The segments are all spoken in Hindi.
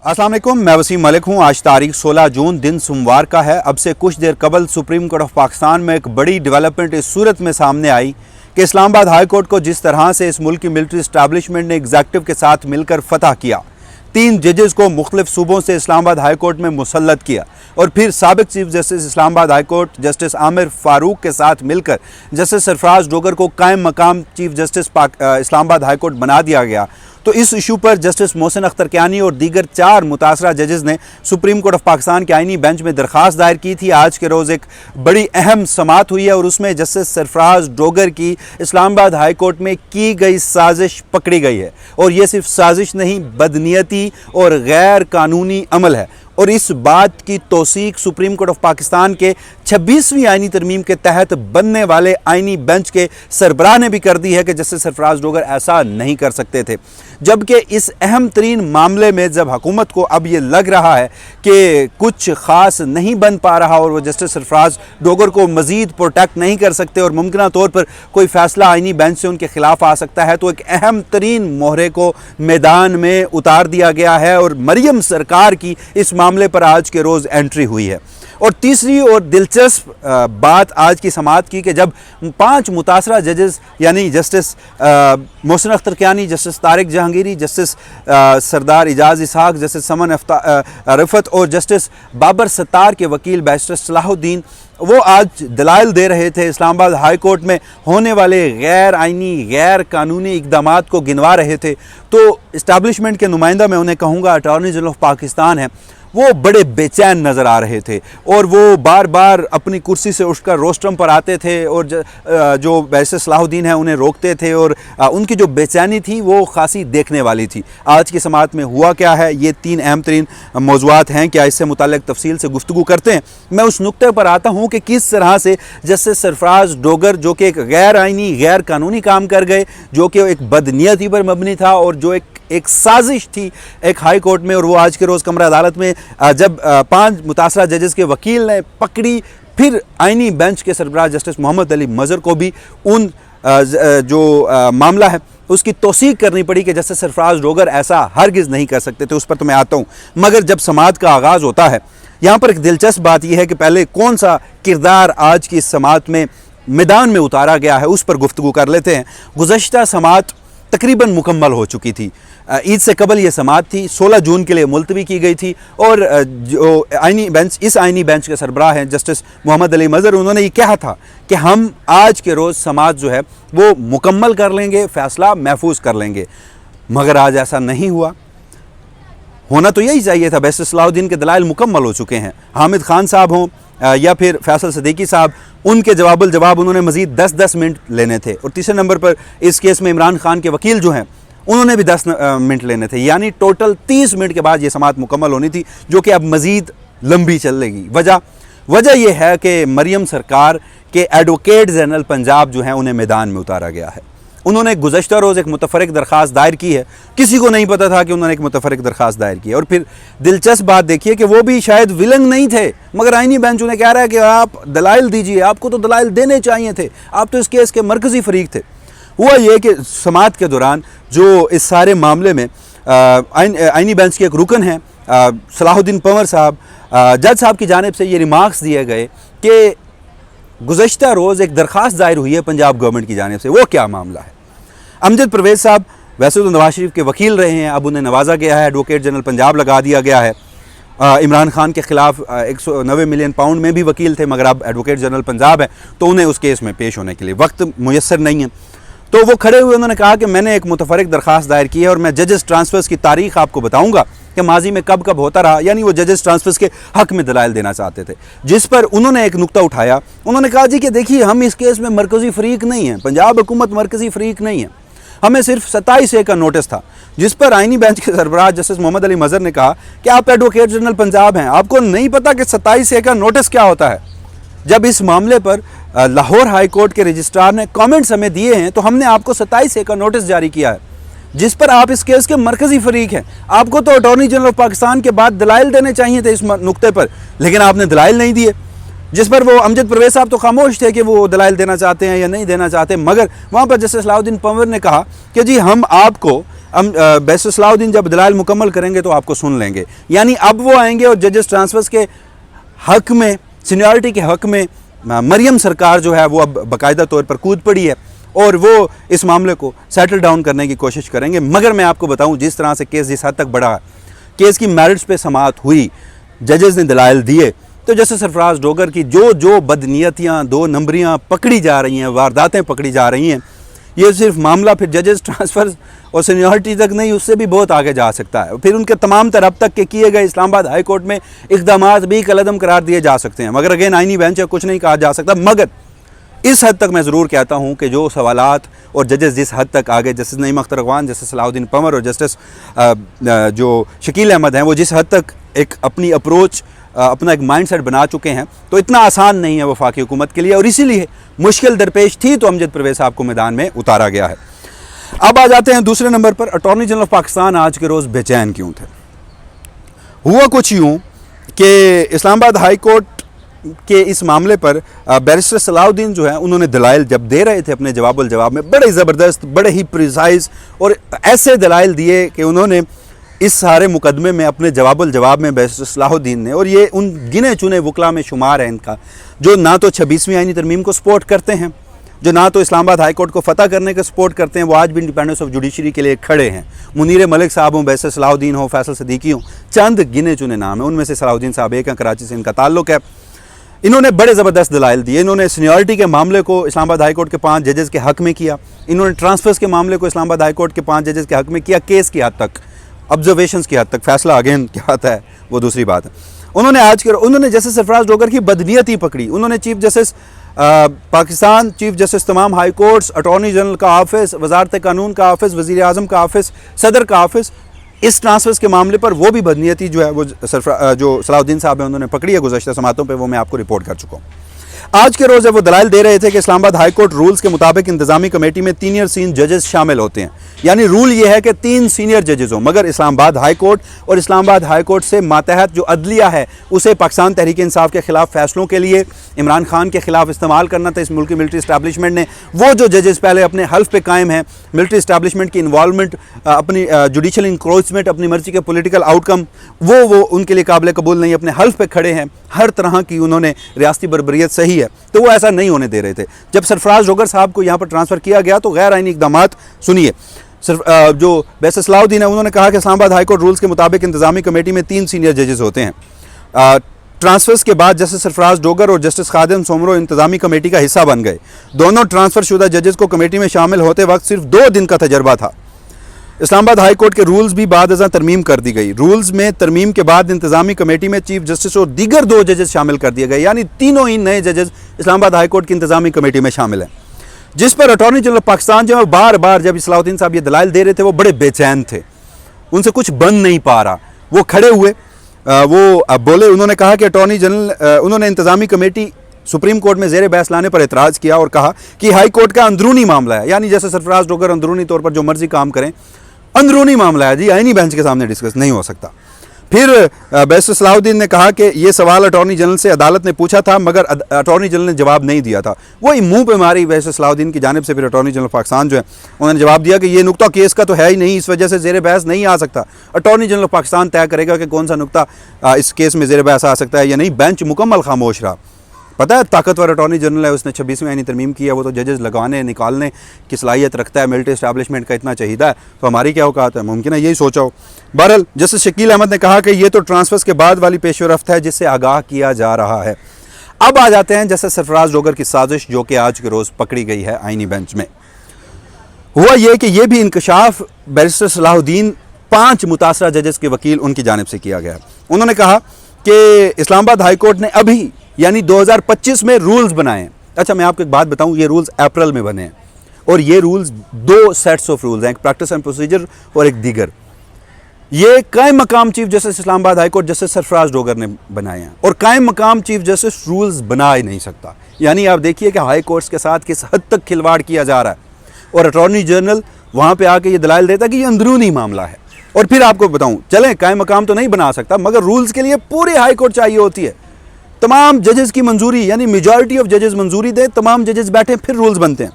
अस्सलाम वालेकुम, मैं वसीम मलिक हूँ। आज तारीख 16 जून दिन सोमवार का है। अब से कुछ देर कबल सुप्रीम कोर्ट ऑफ पाकिस्तान में एक बड़ी डेवलपमेंट इस सूरत में सामने आई कि इस्लामाबाद हाई कोर्ट को जिस तरह से इस मुल्क की मिलिट्री इस्टेब्लिशमेंट ने एग्जीक्यूटिव के साथ मिलकर फतह किया, 3 जजेस को मुख्तलिफ सूबों से इस्लामाबाद हाई कोर्ट में मुसल्लत किया और फिर साबिक chief justice Islamabad high court justice Aamir Farooq के साथ मिलकर जस्टिस सरफराज डोगर को कायम मकाम chief justice Islamabad high court बना दिया गया। तो इस इशू पर जस्टिस मोहसिन अख्तर कियानी और दीगर 4 मुतासरा जजेस ने सुप्रीम कोर्ट ऑफ पाकिस्तान के आईनी बेंच में दरख्वास्त दायर की थी। आज के रोज़ एक बड़ी अहम समाअत हुई है और उसमें जस्टिस सरफराज डोगर की इस्लामाबाद हाई कोर्ट में की गई साजिश पकड़ी गई है और ये सिर्फ साजिश नहीं, बदनीयती और गैर कानूनी अमल है। और इस बात की तौसीक सुप्रीम कोर्ट ऑफ पाकिस्तान के 26वीं आईनी तरमीम के तहत बनने वाले आईनी बेंच के सरबराह ने भी कर दी है कि जस्टिस सरफराज डोगर ऐसा नहीं कर सकते थे। जबकि इस अहम तरीन मामले में जब हुकूमत को अब ये लग रहा है कि कुछ ख़ास नहीं बन पा रहा और वो जस्टिस सरफराज डोगर को मज़ीद प्रोटेक्ट नहीं कर सकते और मुमकिन तौर पर कोई फ़ैसला आईनी बेंच से उनके ख़िलाफ़ आ सकता है, तो एक अहम तरीन मोहरे को मैदान में उतार दिया गया है और मरियम सरकार की इस मामले पर आज के रोज़ एंट्री हुई है। और तीसरी और दिलचस्प बात आज की समाअत की कि जब 5 मुतासरा जजेस यानी justice Mohsin Akhtar Kiani, justice Tariq Jahangiri, justice Sardar Ijaz Ishaq, justice Saman Rafat और जस्टिस बाबर सत्तार के वकील बैरिस्टर सलाहुद्दीन वो आज दलाइल दे रहे थे, इस्लामाबाद हाई कोर्ट में होने वाले गैर आइनी गैर कानूनी इक़दामात को गिनवा रहे थे, तो इस्टेब्लिशमेंट के नुमाइंदा मैं उन्हें कहूँगा अटॉर्नी जनरल ऑफ पाकिस्तान है, वो बड़े बेचैन नज़र आ रहे थे और वो बार बार अपनी कुर्सी से उठकर रोस्ट्रम पर आते थे और जो बैरिस्टर सलाहुद्दीन हैं उन्हें रोकते थे और उनकी जो बेचैनी थी वो खासी देखने वाली थी। आज की समाअत में हुआ क्या है, ये 3 अहम तरीन मौज़ूआत हैं, क्या इससे मुताल्लिक़ तफसील से गुफ्तगू करते हैं। मैं उस नुक्ते पर आता हूँ कि किस तरह से जस्टिस सरफराज डोगर जो कि एक गैर आइनी गैर कानूनी काम कर गए, जो कि एक बदनीयती पर मबनी था और जो एक साजिश थी एक हाई कोर्ट में, और वो आज के रोज़ कमरा अदालत में जब 5 मुतासरा जजेस के वकील ने पकड़ी, फिर आईनी बेंच के सरबराह जस्टिस मोहम्मद अली मज़हर को भी उन जो मामला है उसकी तौसीक करनी पड़ी कि जस्टिस सरफराज डोगर ऐसा हरगिज़ नहीं कर सकते थे। उस पर तो मैं आता हूँ, मगर जब समाअत का आगाज़ होता है यहाँ पर एक दिलचस्प बात यह है कि पहले कौन सा किरदार आज की समाअत में मैदान में उतारा गया है उस पर गुफ्तगू कर लेते हैं। गुज़श्ता समाअत तकरीबन मुकम्मल हो चुकी थी। ईद से कबल ये समाअत थी, 16 जून के लिए मुलतवी की गई थी और जो आईनी बेंच, इस आईनी बेंच के सरबराह हैं जस्टिस मोहम्मद अली मज़हर, उन्होंने ये कहा था कि हम आज के रोज़ समाअत जो है वो मुकम्मल कर लेंगे, फ़ैसला महफूज कर लेंगे, मगर आज ऐसा नहीं हुआ। होना तो यही चाहिए था, बैरिस्टर सलाहुद्दीन के दलाइल मुकम्मल हो चुके हैं, हामिद खान साहब हों या फिर फैसल सदीकी साहब, उनके जवाब उन्होंने मज़ीद 10-10 मिनट लेने थे। और तीसरे नंबर पर इस केस में इमरान खान के वकील जो हैं उन्होंने भी 10 मिनट लेने थे, यानी टोटल 30 मिनट के बाद ये समाअत मुकम्मल होनी थी, जो कि अब मज़ीद लंबी चलेगी। वजह यह है कि मरियम सरकार के एडवोकेट जनरल पंजाब जो हैं उन्हें मैदान में उतारा गया है। उन्होंने गुज़श्ता रोज़ एक मुतफ़रिक दरख्वास्त दायर की है, किसी को नहीं पता था कि उन्होंने एक मुतफ़रिक दरख्वास्त दायर की है। और फिर दिलचस्प बात देखिए कि वो भी शायद विलंग नहीं थे, मगर आईनी बेंच उन्हें कह रहा है कि आप दलाइल दीजिए, आपको तो दलाइल देने चाहिए थे, आप तो इस केस के मरकज़ी फ़रीक थे। हुआ ये कि समाअत के दौरान जो इस सारे मामले में आईनी बेंच के एक रुकन हैं सलाहुद्दीन पंवर साहब, जज साहब की जानिब से ये रिमार्क्स दिए गए कि गुज़श्ता रोज़ एक दरख्वास्त दायर हुई है पंजाब गवर्नमेंट की जानिब से, वो क्या मामला है। अमजद परवेज़ साहब वैसे तो नवाज शरीफ के वकील रहे हैं, अब उन्हें नवाजा गया है, एडवोकेट जनरल पंजाब लगा दिया गया है। इमरान खान के ख़िलाफ़ 190 मिलियन पाउंड में भी वकील थे, मगर अब एडवोकेट जनरल पंजाब है, तो उन्हें उस केस में पेश होने के लिए वक्त मुयस्सर नहीं है। तो वो खड़े हुए उन्होंने कहा कि मैंने एक मुतफ़रिक दरख्वास्त दायर की है और मैं जजेस ट्रांसफ़र्स की तारीख़ आपको बताऊँगा कि माजी में कब कब होता रहा, यानी वो जजेस ट्रांसफ़र्स के हक़ में दलाइल देना चाहते थे। जिस पर उन्होंने एक नुक्ता उठाया, उन्होंने कहा जी कि देखिए हम इस केस में मरकज़ी फ़रीक नहीं हैं, पंजाब हुकूमत मरकज़ी फ़रीक नहीं है, हमें सिर्फ 27A का नोटिस था। जिस पर आईनी बेंच के सरबराह जस्टिस मोहम्मद अली मज़हर ने कहा कि आप एडवोकेट जनरल पंजाब हैं, आपको नहीं पता कि 27A का नोटिस क्या होता है। जब इस मामले पर लाहौर हाई कोर्ट के रजिस्ट्रार ने कमेंट्स हमें दिए हैं तो हमने आपको 27A का नोटिस जारी किया है, जिस पर आप इस केस के मरकज़ी फ़रीक हैं। आपको तो अटॉर्नी जनरल ऑफ पाकिस्तान के बाद दलाइल देने चाहिए थे इस नुक्ते पर, लेकिन आपने दलाइल नहीं दिए। जिस पर वो अमजद परवेज़ साहब तो खामोश थे कि वो दलाइल देना चाहते हैं या नहीं देना चाहते, मगर वहाँ पर जस्टिस सलाहुद्दीन पंवर ने कहा कि जी हम आपको हम बैरिस्टर सलाहुद्दीन जब दलाइल मुकम्मल करेंगे तो आपको सुन लेंगे। यानी अब वो आएंगे और जजेस ट्रांसफर्स के हक में, सीनियरिटी के हक में मरियम सरकार जो है वो अब बाकायदा तौर पर कूद पड़ी है और वो इस मामले को सेटल डाउन करने की कोशिश करेंगे। मगर मैं आपको बताऊं, जिस तरह से केस जिस हद तक बढ़ा, केस की मेरिट्स पे समाअत हुई, जजेस ने दलाइल दिए, तो जस्टिस सरफराज डोगर की जो बदनीयतियाँ, 2 नंबरियाँ पकड़ी जा रही हैं, वारदातें पकड़ी जा रही हैं, ये सिर्फ मामला फिर जजेस ट्रांसफ़र और सीनियरिटी तक नहीं, उससे भी बहुत आगे जा सकता है। फिर उनके तमाम तर अब तक के किए गए इस्लामाबाद हाई कोर्ट में इक़दामात भी कलअदम करार दिए जा सकते हैं। मगर अगेन आईनी बेंच है, कुछ नहीं कहा जा सकता। मगर इस हद तक मैं ज़रूर कहता हूँ कि जो सवालात और जजेस जिस हद तक आगे, जस्टिस नईम अख्तर अगवान, जस्टिस सलाहुद्दीन पंवर और जस्टिस जो शकील अहमद हैं, वो जिस हद तक एक अपनी अप्रोच, अपना एक माइंडसेट बना चुके हैं, तो इतना आसान नहीं है वफाकी हुकूमत के लिए, और इसीलिए मुश्किल दरपेश थी तो अमजद परवेज़ साहब को मैदान में उतारा गया है। अब आ जाते हैं दूसरे नंबर पर, अटॉर्नी जनरल ऑफ पाकिस्तान आज के रोज़ बेचैन क्यों थे। हुआ कुछ यूँ कि इस्लामाबाद हाई कोर्ट के इस मामले पर बैरिस्टर सलाहुद्दीन जो है, उन्होंने दलाइल जब दे रहे थे अपने जवाब में, बड़े ज़बरदस्त, बड़े ही प्रिसाइज और ऐसे दलाइल दिए कि उन्होंने इस सारे मुकदमे में अपने जवाब में बैरिस्टर सलाहुद्दीन ने, और ये उन गिने चुने वकला में शुमार है इनका, जो ना तो 26वीं आईनी तरमीम को सपोर्ट करते हैं, जो ना तो इस्लामाबाद हाई कोर्ट को फतह करने का सपोर्ट करते हैं, वो आज भी इंडिपेंडेंस ऑफ जुडिशरी के लिए खड़े हैं। मुनीर मलिक साहब हों, बैरिस्टर सलाहुद्दीन हो, फैसल सदीकी हों, चंद गिने चुने नाम हैं, उनमें से सलाहुद्दीन साहब एक हैं, कराची से इनका ताल्लुक है। इन्होंने बड़े ज़बरदस्त दलाइल दिए। इन्होंने सीनियरिटी के मामले को इस्लामाबाद हाई कोर्ट के 5 जजेस के हक़ में किया, इन्होंने ट्रांसफर्स के मामले को इस्लामाबाद हाई कोर्ट के 5 जजेस के हक़ में किया, केस की हद तक, ऑब्जर्वेशंस की हद तक। फैसला अगेन क्या आता है वो दूसरी बात है। उन्होंने जस्टिस सरफराज डोगर की बदनीयती पकड़ी। उन्होंने chief justice Pakistan, chief justice तमाम हाई कोर्ट्स, अटॉर्नी जनरल का ऑफिस, वजारत कानून का ऑफिस, वज़ीर आज़म का ऑफिस, सदर का ऑफिस, इस ट्रांसफर्स के मामले पर वो भी बदनीयती जो है वो जो सलाहुद्दीन साहब है उन्होंने पकड़ी है गुज़श्ता समातों पे, वो मैं आपको रिपोर्ट कर चुका हूँ। आज के रोज़ वो दलाइल दे रहे थे कि इस्लामाबाद हाई कोर्ट रूल्स के मुताबिक इंतजामी कमेटी में 3 सीनियर जजेस शामिल होते हैं। यानी रूल ये है कि 3 सीनियर जजेस हों, मगर इस्लामाबाद हाई कोर्ट और इस्लामाबाद हाई कोर्ट से मातहत जो अदलिया है उसे पाकिस्तान तहरीक इंसाफ के खिलाफ फैसलों के लिए इमरान खान के खिलाफ इस्तेमाल करना था। इस मुल्क की मिलिट्री इस्टेब्लिशमेंट ने, वो जो जजेस पहले अपने हल्फ पे कायम हैं, मिलिट्री इस्टेब्लिशमेंट की इन्वॉल्वमेंट, अपनी जुडिशल इंक्रोचमेंट, अपनी मर्जी के पोलिटिकल आउटकम, वो उनके लिए काबिल कबूल नहीं, अपने हल्फ पे खड़े हैं, हर तरह की उन्होंने रियासती बरबरीत सही है, तो वो ऐसा नहीं होने दे रहे थे। जब सरफराज डोगर साहब को यहाँ पर ट्रांसफ़र किया गया तो गैर आईनी इक़दामात सुनिए। जो बैरिस्टर सलाहुद्दीन है उन्होंने कहा कि इस्लामाबाद हाई कोर्ट रूल्स के मुताबिक इंतजामी कमेटी में 3 सीनियर जजेस होते हैं। ट्रांसफर्स के बाद जस्टिस सरफराज डोगर और जस्टिस खादिम सोमरो इंतजामी कमेटी का हिस्सा बन गए। दोनों ट्रांसफ़र शुदा जजेस को कमेटी में शामिल होते वक्त सिर्फ 2 दिन का तजर्बा था। इस्लामाबाद हाई कोर्ट के रूल्स भी बाद अज़ां तरमीम कर दी गई। रूल्स में तरमीम के बाद इंतजामी कमेटी में चीफ जस्टिस और दीगर 2 जजेस शामिल कर दिए गए, यानी तीनों ही नए जजेस इस्लामाबाद हाई कोर्ट की इंतजामी कमेटी में शामिल हैं। जिस पर अटॉर्नी जनरल पाकिस्तान जो है बार बार जब सलाहुद्दीन साहब ये दलाइल दे रहे थे वो बड़े बेचैन थे, उनसे कुछ बन नहीं पा रहा। वो खड़े हुए, वो बोले, उन्होंने कहा कि अटॉर्नी जनरल, उन्होंने इंतजामी कमेटी सुप्रीम कोर्ट में ज़ेर बहस लाने पर एतराज़ किया और कहा कि हाई कोर्ट का अंदरूनी मामला है, यानी जैसे सरफराज डोगर अंदरूनी तौर पर जो मर्जी काम करें, अंदरूनी मामला है जी, आईनी बेंच के सामने डिस्कस नहीं हो सकता। फिर बैरिस्टर सलाहुद्दीन ने कहा कि ये सवाल अटॉर्नी जनरल से अदालत ने पूछा था मगर अटॉर्नी जनरल ने जवाब नहीं दिया था। वही मुंह पे मारी बैरिस्टर सलाहुद्दीन की जानिब से। फिर अटॉर्नी जनरल पाकिस्तान जो है उन्होंने जवाब दिया कि ये नुक्ता केस का तो है ही नहीं, इस वजह से ज़ेर बहस नहीं आ सकता। अटॉर्नी जनरल पाकिस्तान तय करेगा कि कौन सा नुक्ता इस केस में ज़ेर बहस आ सकता है या नहीं। बेंच मुकम्मल खामोश रहा। पता है, ताकतवर अटॉर्नी जनरल है, उसने 26वीं आईनी तरमीम की है, वो तो जजेस लगाने निकालने की सलाहियत रखता है, मिलिट्री इस्टेब्लिशमेंट का इतना चाहिए है, तो हमारी क्या औकात है? मुमकिन है यही सोचा हो। बहरहाल जस्टिस शकील अहमद ने कहा कि ये तो ट्रांसफर्स के बाद वाली पेशरफ्त है जिससे आगाह किया जा रहा है। अब आ जाते हैं जस्टिस सरफराज डोगर की साजिश, जो कि आज के रोज़ पकड़ी गई है आईनी बेंच में। हुआ ये कि ये भी इंकशाफ बैरिस्टर सलाहुद्दीन 5 मुतासरा जजेस के वकील उनकी जानिब से किया गया। उन्होंने कहा कि इस्लामाबाद हाई कोर्ट ने अभी यानी 2025 में रूल्स बनाए हैं। अच्छा, मैं आपको एक बात बताऊं, ये रूल्स अप्रैल में बने हैं और ये रूल्स 2 सेट्स ऑफ रूल्स हैं, एक प्रैक्टिस एंड प्रोसीजर और एक दीगर। ये कायम मकाम chief justice Islamabad high court justice Sarfraz Dogar ने बनाए हैं और कायम मकाम चीफ जस्टिस रूल्स बना ही नहीं सकता। यानी आप देखिए कि हाई कोर्ट्स के साथ किस हद तक खिलवाड़ किया जा रहा है और अटॉर्नी जनरल वहाँ पर आके ये दलाइल देता है कि ये अंदरूनी मामला है। और फिर आपको बताऊँ, चलें कायम मकाम तो नहीं बना सकता मगर रूल्स के लिए पूरी हाई कोर्ट चाहिए होती है, तमाम जजेस की मंजूरी, यानी मेजॉरिटी ऑफ जजेस मंजूरी दे, तमाम जजेस बैठे फिर रूल्स बनते हैं।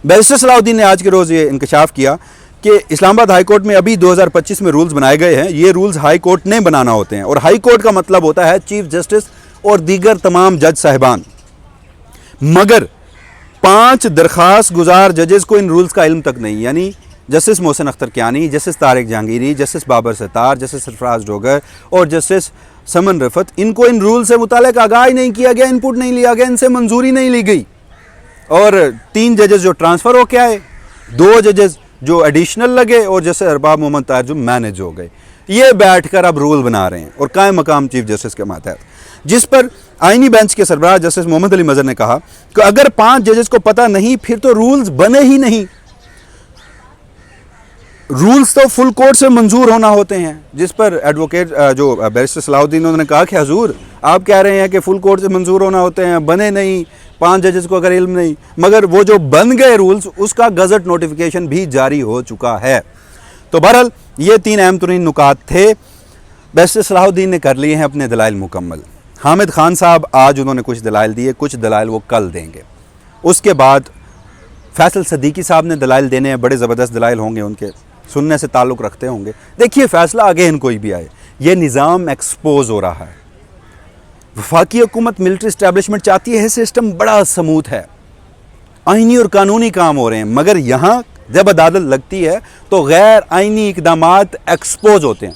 बैरिस्टर सलाहुद्दीन ने आज के रोज़ ये इंकशाफ किया कि इस्लामाबाद हाई कोर्ट में अभी 2025 में रूल्स बनाए गए हैं। ये रूल्स हाई कोर्ट ने बनाना होते हैं और हाई कोर्ट का मतलब होता है चीफ जस्टिस और दीगर तमाम जज साहिबान। मगर 5 दरख्वास्त गुजार जजेस को इन रूल्स का इल्म तक नहीं, यानी justice Mohsin Akhtar Kiani, justice Tariq Jahangiri, justice Babar Sattar, justice Sarfraz Dogar और जस्टिस समन रफत, इनको इन रूल से मुतालिक आगाह नहीं किया गया, इनपुट नहीं लिया गया, इनसे मंजूरी नहीं ली गई। और 3 जजेस जो ट्रांसफ़र हो के आए, 2 जजेस जो एडिशनल लगे और जैसे अरबाब मोहम्मद ताहिर जो मैनेज हो गए, ये बैठकर अब रूल बना रहे हैं और कायम मकाम चीफ जस्टिस के मातहत, जिस पर आईनी बेंच के सरबराह जस्टिस मोहम्मद अली मजहर ने कहा कि अगर 5 जजेस को पता नहीं फिर तो रूल्स बने ही नहीं। रूल्स तो फुल कोर्ट से मंजूर होना होते हैं। जिस पर एडवोकेट जो बैरिस्टर सलाहुद्दीन उन्होंने कहा कि हजूर आप कह रहे हैं कि फुल कोर्ट से मंजूर होना होते हैं, बने नहीं, 5 जजेस को अगर इल्म नहीं, मगर वो जो बन गए रूल्स उसका गजट नोटिफिकेशन भी जारी हो चुका है। तो बहरहाल ये 3 अहम तरीन नुकात थे। बैरिस्टर सलाहुद्दीन ने कर लिए हैं अपने दलाइल मुकम्मल। हामिद खान साहब आज उन्होंने कुछ दलाइल दिए, कुछ दलाइल वो कल देंगे। उसके बाद फैसल सदीकी साहब ने दलाइल देने हैं, बड़े ज़बरदस्त दलाइल होंगे, उनके सुनने से ताल्लुक़ रखते होंगे। देखिए फैसला अगेन कोई भी आए, ये निज़ाम एक्सपोज हो रहा है। वफाकी हुकूमत मिलिट्री इस्टेब्लिशमेंट चाहती है सिस्टम बड़ा स्मूथ है, आइनी और कानूनी काम हो रहे हैं, मगर यहाँ जब अदालत लगती है तो गैर आइनी इकदामात एक्सपोज होते हैं।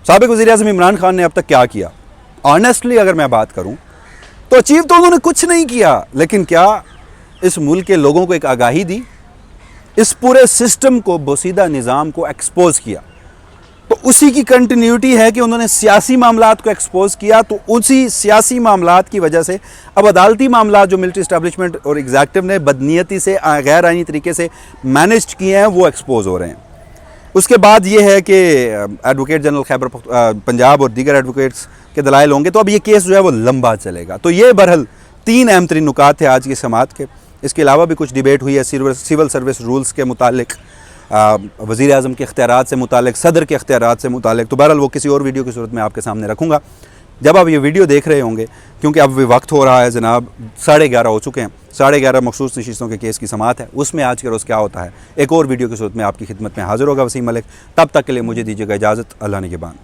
साबिक़ वज़ीर-ए-आज़म इमरान खान ने अब तक क्या किया? ऑनेस्टली अगर मैं बात करूँ तो अचीव तो उन्होंने कुछ नहीं किया, लेकिन क्या इस मुल्क के लोगों को एक आगाही दी, इस पूरे सिस्टम को, बोसीदा निज़ाम को एक्सपोज किया। तो उसी की कंटिन्यूटी है कि उन्होंने सियासी मामलात को एक्सपोज किया, तो उसी सियासी मामलात की वजह से अब अदालती मामलात जो मिलिट्री इस्टेब्लिशमेंट और एग्जीक्यूटिव ने बदनीयती से गैर आइनी तरीके से मैनेज किए हैं वो एक्सपोज हो रहे हैं। उसके बाद ये है कि एडवोकेट जनरल खैबर पंजाब और दीगर एडवोकेट्स के दलाइल होंगे, तो अब ये केस जो है वो लंबा चलेगा। तो ये बहरहाल 3 अहम तरीन नुकात थे आज की समाअत के। इसके अलावा भी कुछ डिबेट हुई है सिविल सर्विस रूल्स के मुतालिक, वज़ीर आज़म के इख्तियारात से मुतालिक, सदर के इख्तियारात से मुतालिक। तो बहरहाल वो किसी और वीडियो की सूरत में आपके सामने रखूँगा जब आप ये वीडियो देख रहे होंगे, क्योंकि अब वक्त हो रहा है जनाब, 11:30 हो चुके हैं। 11:30 मखसूस नशिस्तों के केस की समाअत है, उसमें आज के रोज़ क्या होता है एक और वीडियो की सूरत में आपकी खिदमत में हाजिर होगा वसीम मलिक। तब तक के लिए मुझे दीजिएगा इजाज़त। अल्लाह निगहबान।